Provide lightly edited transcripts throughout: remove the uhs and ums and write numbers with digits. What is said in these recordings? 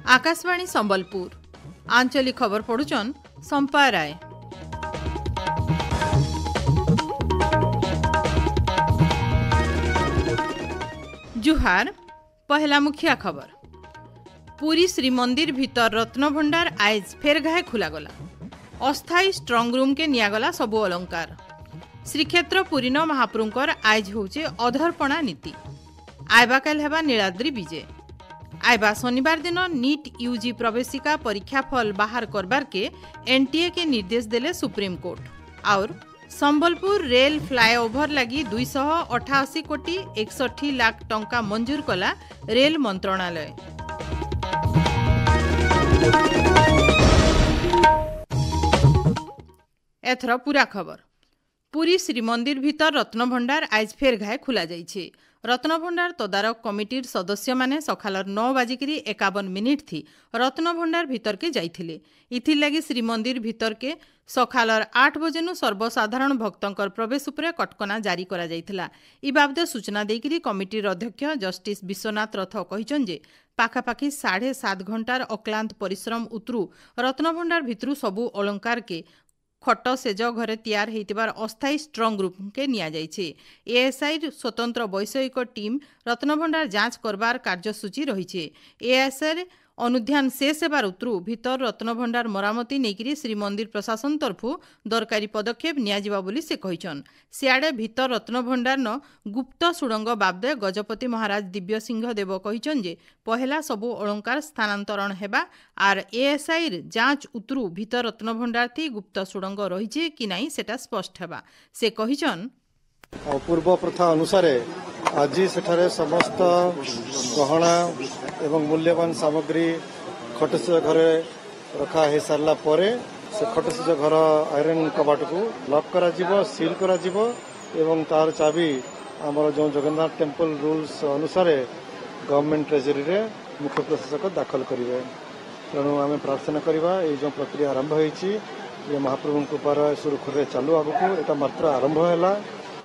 आकाशवाणी संबलपुर आंचलिक खबर पढ़ुचन संपा राय। जुहार पहला मुखिया खबर। पुरी श्रीमंदिर भीतर रत्नभंडार आइज फेर घाए खुलागला। अस्थायी स्ट्रंग रूम के नियागला सबु अलंकार। श्रीक्षेत्र पुरीन महाप्रभुंकर आइज होचे अधर्पणा नीति। आयबा काल हेबा नीलाद्री विजे। आयबा शनिवार दिन नीट यूजी प्रवेशिका परीक्षा फल बाहर करबार के एनटीए के निर्देश देले सुप्रीम कोर्ट। और संबलपुर रेल फ्लाईओवर लगी 288 कोटी 61 लाख टंका मंजूर कला रेल मंत्रणालय। एथर पूरा खबर। पुरी श्रीमंदिर भीतर रत्नभंडार आज फेर घाए खुला जाइछे। रत्नभंडार तदारक कमिटीर सदस्य माने सखालर 9:51 थी रत्नभंडार भीतर के जाइथिले। इथिर लगी श्रीमंदिर भीतर के सखालर 8 बजेनु सर्वसाधारण भक्तंकर प्रवेश उपरे कटकना जारी करा जाइथिला। इ बाबदे सूचना देकिरी कमिटीर अध्यक्ष जस्टिस विश्वनाथ रथ कहिछन जे पाखापाखि 7.5 घंटार अक्लांत परिश्रम उतरू रत्नभंडार भितरू सबु अलंकार के खट सेज घरे तैयार होइतिबार अस्थायी स्ट्रंग रूम के निया जाइछे। एएसआई स्वतंत्र वैषयिक टीम रत्नभंडार जांच करबार कार्यसूची रहिछे। एएसआई अनुध्यान शेष हेबार उतरू भीतर रत्नभंडार मरामती नेकिरी श्रीमंदिर प्रशासन तरफु दरकारी पदक्षेप नियाजिबा बोली से कहिछन। सियाडे भीतर रत्नभंडार न गुप्त सुड़ंग बाबदे गजपति महाराज दिव्य सिंह देव कहिछन जे पहला सबु अलंकार स्थानांतरण हेबा आर एएसआई जांच उतरू भीतर रत्नभंडार थी गुप्त सुड़ंग रहिछे कि नाही सेटा स्पष्ट हेबा। से कहिछन पूर्व प्रथा अनुसार आज सेठारे समस्त गहना एवं मूल्यवान सामग्री खटस घरे रखा हो सारा परे से खटस घर आयरन कबाट को लॉक करा जिवो, सील करा जिवो एवं तार चाबी आमर जो जगन्नाथ टेम्पल रूल्स अनुसार गवर्नमेंट ट्रेजरी रे मुख्य प्रशासक दाखल करिवे। तेणु आम प्रार्थना करवा ये जो प्रक्रिया आरंभ होती ये महाप्रभु कृपार सुरखुरे चालू आगको एटा मात्र आरंभ है।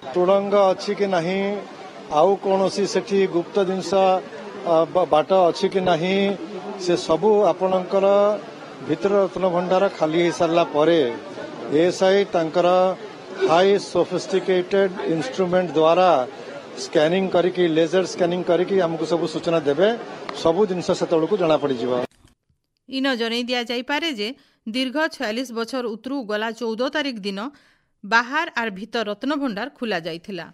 तुड़ंग अच्छी कि नहीं आउ कौन से गुप्त जिनस बाट अच्छी कि नहीं से सबू आपणकर भीतर रत्न भंडार खाली हो सारा परे एएसआई तांकर हाई सोफिस्टिकेटेड इंस्ट्रूमेंट द्वारा स्कैनिंग करिकी लेजर स्कैनिंग करिकी हमको सब सूचना देबे सबू जिनस सेतळकु जाना पड़ी जिवो। इन जनै दिया जाई पारे जे दीर्घ 46 बछर उतरू गला 14 तारिख दिन बाहर आर भीतर रत्नभंडार खुला जाइथिला।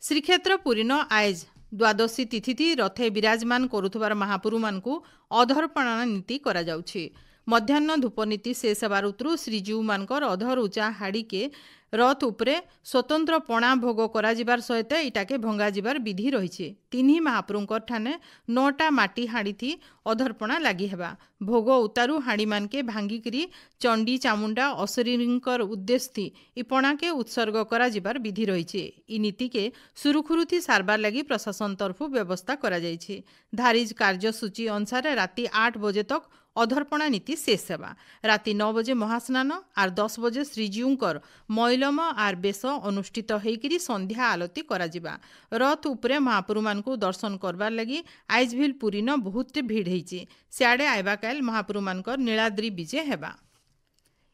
श्रीक्षेत्र पुरीन आइज द्वादशी तिथि थी रथे विराजमान करुथबार महापुरु मानकु अधर्पणा नीति करा जाउछि। मध्याह्न धूपनीति शेष हेबार उतरू श्रीजीव मानकर अधर उचा हाड़ी के रथ उपरे स्वतंत्र पणा भोग करा जिबार सहित इटाके भंगा जिबार विधि रहिछे। तिन्ही महाप्रभुंकर ठाने 9टा माटी हाड़ी थी अधर्पणा लागि हेबा। भोग उतारू हाड़ी मानके भांगिकरी चंडी चामुंडा असरींकर उद्देश्य थी इपणा के उत्सर्ग करा जिबार विधि रहिछे। इ नीति के सुरुखुरु थी सारबार लागि प्रशासन तरफु व्यवस्था करा जाइछे। धारिज कार्यसूची अनुसार राति 8 बजे तक अधर्पणा नीति शेष हेबा। राति 9 बजे महास्नान आर 10 बजे श्रीजीउंकर मैलम आर बेश अनुष्ठित होइकरी संध्या आलती करा जिबा। रथ उपरे महाप्रभु मानकु दर्शन करबार लगी आइज भिल पुरी न बहुत भीड़ होइछे। सियाडे आइबा काल महाप्रभु मानकर नीलाद्री विजय हेबा।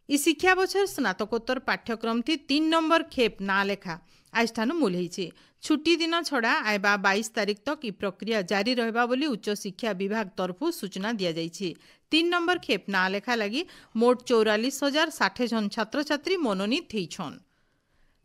इ शिक्षा बछर स्नातकोत्तर पाठ्यक्रम थी 3 नंबर खेप ना लेखा आज ठानु मूल होइछे। छुट्टी दिन छड़ा आइबा 22 तारिख तक इ प्रक्रिया जारी रहबा बोली उच्च शिक्षा विभाग तरफु सूचना दिया जाइछे। 3 नंबर खेप ना लेखा लगी मोट 44,060 जन छात्र छात्री मनोनीत होइछन।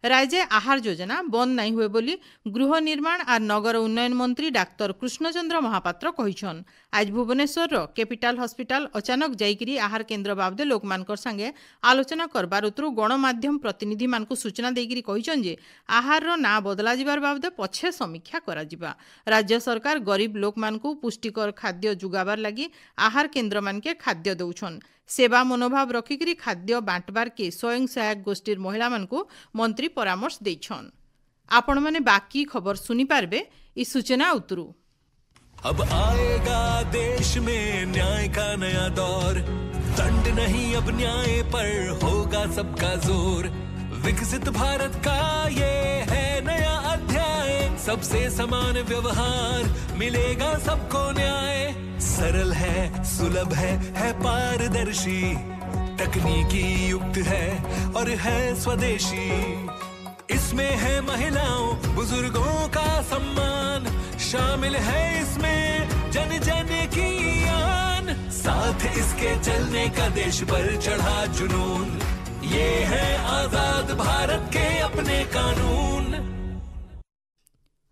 राज्य आहार योजना बंद नहीं हुए बोली गृह निर्माण और नगर उन्नयन मंत्री डाक्टर कृष्णचंद्र महापात्र कहिछन। आज भुवनेश्वर कैपिटल हॉस्पिटल अचानक जाइकरी आहार केन्द्र बाबदे लोक मानकर संगे आलोचना करबार उतरू गणमाध्यम प्रतिनिधि मानकु सूचना देकिरी कहिछन जे आहार रो ना बदला जिबार बाबदे पछे समीक्षा करा जिबा। राज्य सरकार गरीब लोक मानकु पुष्टिकर खाद्य जुगाबार लगी आहार केन्द्र मानके खाद्य दउछन। सेवा मनोभाव रखिकरी खाद्य बांटबार के स्वयं सहायक गोष्ठीर महिला मानकु मंत्री परामर्श देछन। आपण माने बाकी खबर सुनी पारबे इ सूचना उतरू। अब आएगा देश में न्याय का नया दौर, दंड नहीं अब न्याय पर होगा सबका जोर। विकसित भारत का ये है नया अध्याय, सबसे समान व्यवहार मिलेगा सबको न्याय। सरल है, सुलभ है पारदर्शी, तकनीकी युक्त है और है स्वदेशी। इसमें है महिलाओं बुजुर्गों का सम्मान, शामिल है इसमें जन जन की आन। साथ इसके चलने का देश पर चढ़ा जुनून, ये है आजाद भारत के अपने कानून।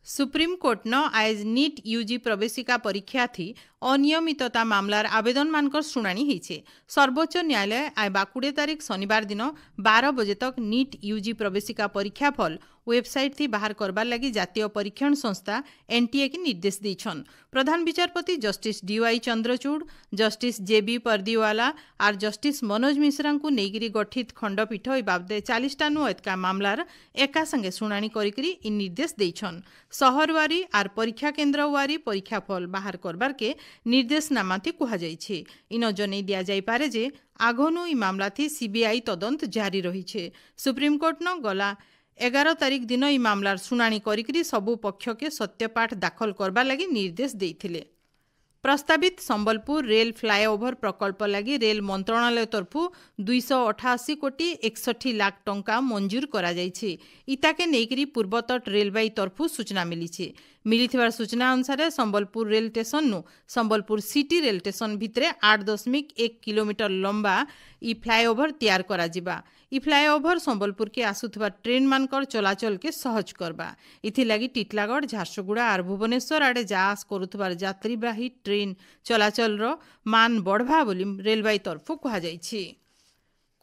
सुप्रीम कोर्ट न आज नीट यूजी प्रवेशिका परीक्षा थी अनियमितता मामलार आवेदन मानकर शुणाणी होईछे। सर्वोच्च न्यायालय आय 20 तारीख शनिवार दिन 12 बजे तक नीट यूजी प्रवेशिका परीक्षा फल वेबसाइट थी बाहर करबार लगी जातीय परीक्षण संस्था एनटीए की निर्देश देछन। प्रधान विचारपति जस्टिस डीवाई चंद्रचूड़, जस्टिस जेबी परदीवाला और जस्टिस मनोज मिश्रा को नेगिरी गठित खंडपीठ ए बाबदे 40टा नु एतका मामलार एका संगे शुणाणी करिकरी इ निर्देश देछन। शहरवारी और परीक्षा केन्द्रवारी परीक्षा फल बाहर करबार के निर्देशनामा थी कुहा जाइछे। इन जनै दिया जाई पारे जे आगनु इ मामला थी सीबीआई तदंत जारी रहिछे। सुप्रीम कोर्ट न गला 11 तारीख दिन इ मामलार शुणाणी करिकरी सबु पक्ष के सत्यपाठ दाखल करबा लगी निर्देश देइथिले। प्रस्तावित संबलपुर रेल फ्लाईओवर प्रकल्प लगी रेल मंत्रणालय तरफु 288 कोटी 61 लाख टंका मंजूर करा जाइछे। इताके नेकरी पूर्वतट रेलवाई तरफु सूचना मिलीछे। मिलिथिबार सूचना अनुसार संबलपुर रेल स्टेशन नु संबलपुर सिटी रेल स्टेशन भितरे 8.1 किलोमीटर लंबा इ फ्लाईओवर तैयार करा जिबा। इ फ्लाईओवर संबलपुर के आसुथबा ट्रेन मानकर चलाचल के सहज करबा। इथि लगी टिटलागढ़, झारसुगुड़ा और भुवनेश्वर आड़े जास करुथबार यात्रीवाही ट्रेन चलाचल रो मान बढ़वा बोली रेलवाई तरफु कहा जाइछि।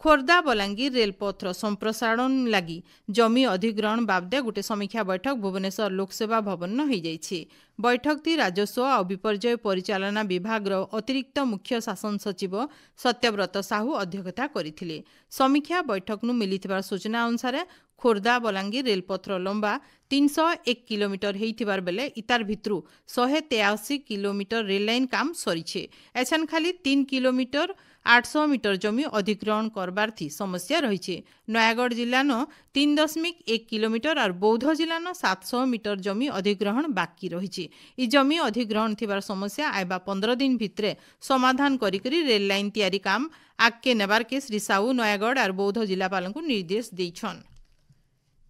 खोर्धा बलांगीर रेलपथर संप्रसारण लगी जमी अधिग्रहण बाबदे गोटे समीक्षा बैठक भुवनेश्वर लोकसेवा भवन न हो जाइछि। बैठक थी राजस्व और विपर्यय परिचालना विभाग अतिरिक्त मुख्य शासन सचिव सत्यव्रत साहू अध्यक्षता करथिले। समीक्षा बैठक नु मिलिथिबार सूचना अनुसार खोर्धा बलांगीर रेलपथर लंबा 301 किलोमीटर होइथिबार बेले इतार भितरु 183 किलोमीटर रेल लाइन काम सरीछे। एछन खाली 3 किलोमीटर 800 मीटर जमी अधिग्रहण करबार थी समस्या रही। नयागढ़ जिला न 3.1 किलोमीटर और बौद्ध जिला न 700 मीटर जमी अधिग्रहण बाकी रही। इ जमी अधिग्रहण थिबार समस्या आइबा 15 दिन भितरे समाधान करिकरी रेल लाइन तैयारी काम आगके नेबार के श्री साहू नयागढ़ और बौद्ध जिलापाल को निर्देश देछन।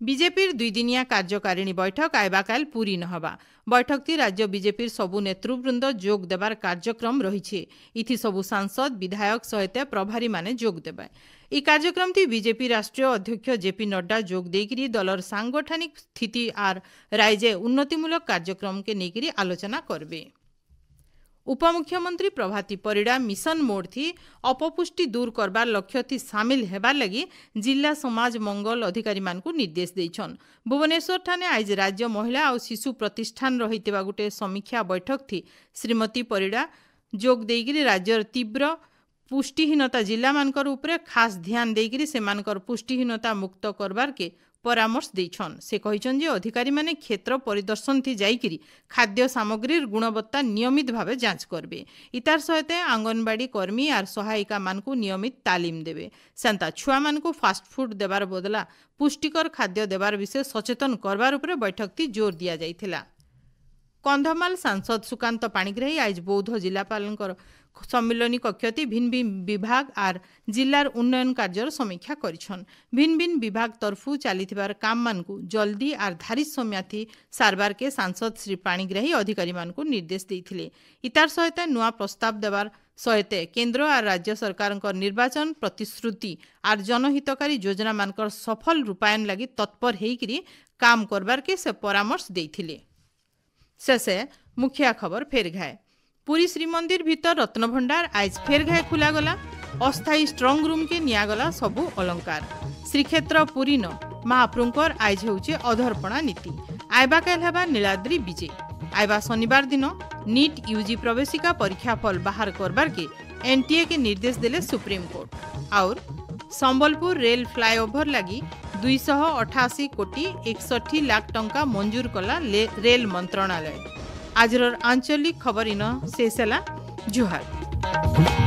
बीजेपीर 2 दिनिया कार्यकारिणी बैठक आइबा काल पूरी नहबा। बैठक थी राज्य बीजेपीर सबु नेतृवृंद जोग देबार कार्यक्रम रही। इथि सबु सांसद विधायक सहित प्रभारी माने जोग देबे। इ कार्यक्रम थी बीजेपी राष्ट्रीय अध्यक्ष जेपी नड्डा जोग देकरी दलर सांगठनिक स्थिति और राज्य उन्नतिमूलक कार्यक्रम के नेकरी आलोचना करबे। उपमुख्यमंत्री प्रभाती परिड़ा मिशन मोड थी अपपुष्टि दूर करबार लक्ष्य थी सामिल हेबार लगी जिला समाज मंगल अधिकारी मान को निर्देश देछन। भुवनेश्वर ठाने आज राज्य महिला और शिशु प्रतिष्ठान रहितबा गुटे समीक्षा बैठक थी श्रीमती परिड़ा जोग देकरी राज्यर तीव्र पुष्टिहीनता जिला मानकर उपरे खास ध्यान देकरी सेमानकर पुष्टिहीनता मुक्त करबार के परामर्श देछन। से कहिछन जे अधिकारी माने क्षेत्र परिदर्शन थी जाइकरी खाद्य सामग्रीर गुणवत्ता नियमित भावे जांच करबे। इतार सहित आंगनबाड़ी कर्मी और सहायिका मान को नियमित तालीम देबे। सेंता छुआ मान को फास्ट फूड देबार बदला पुष्टिकर खाद्य देबार विषय सचेतन करबार उपरे बैठक थी जोर दिया जाइथिला। कंधमाल सांसद सुकांत पाणिग्राही आज बौद्ध जिलापाल सम्मिलनी कक्षती भिन्न भिन्न विभाग और जिलार उन्नयन कार्यर समीक्षा करिछन। भिन्न भिन्न विभाग तरफु चलीथिबार काम मानकु जल्दी और धारित समयाथी सारबार के सांसद श्री पाणिग्राही अधिकारी मानकु निर्देश देथिले। इतार सहित नुआ प्रस्ताव देवार सहित केंद्र और राज्य सरकार निर्वाचन प्रतिश्रुति और जनहितकारी योजना मानकर सफल रूपायन लगी तत्पर होइकरी काम करबार के से परामर्श देथिले। शेषे मुखिया खबर फेर घाए। पुरी श्रीमंदिर भीतर रत्नभंडार आज फेर घाए खुलागला। अस्थायी स्ट्रंग रूम के नियागला सबु अलंकार। श्रीक्षेत्र पुरी न महाप्रभुंकर आज होउचे अधर्पणा नीति। आइबा काल हेबा नीलाद्री विजय। आइबा शनिवार दिन नीट यूजी प्रवेशिका परीक्षा फल बाहर करबार के एनटीए के निर्देश देले सुप्रीम कोर्ट। और संबलपुर रेल फ्लाईओवर लगी 288 कोटी 61 लाख टंका मंजूर कला रेल मंत्रणालय। आजर आंचलिक खबर इन शेष है। जुहार।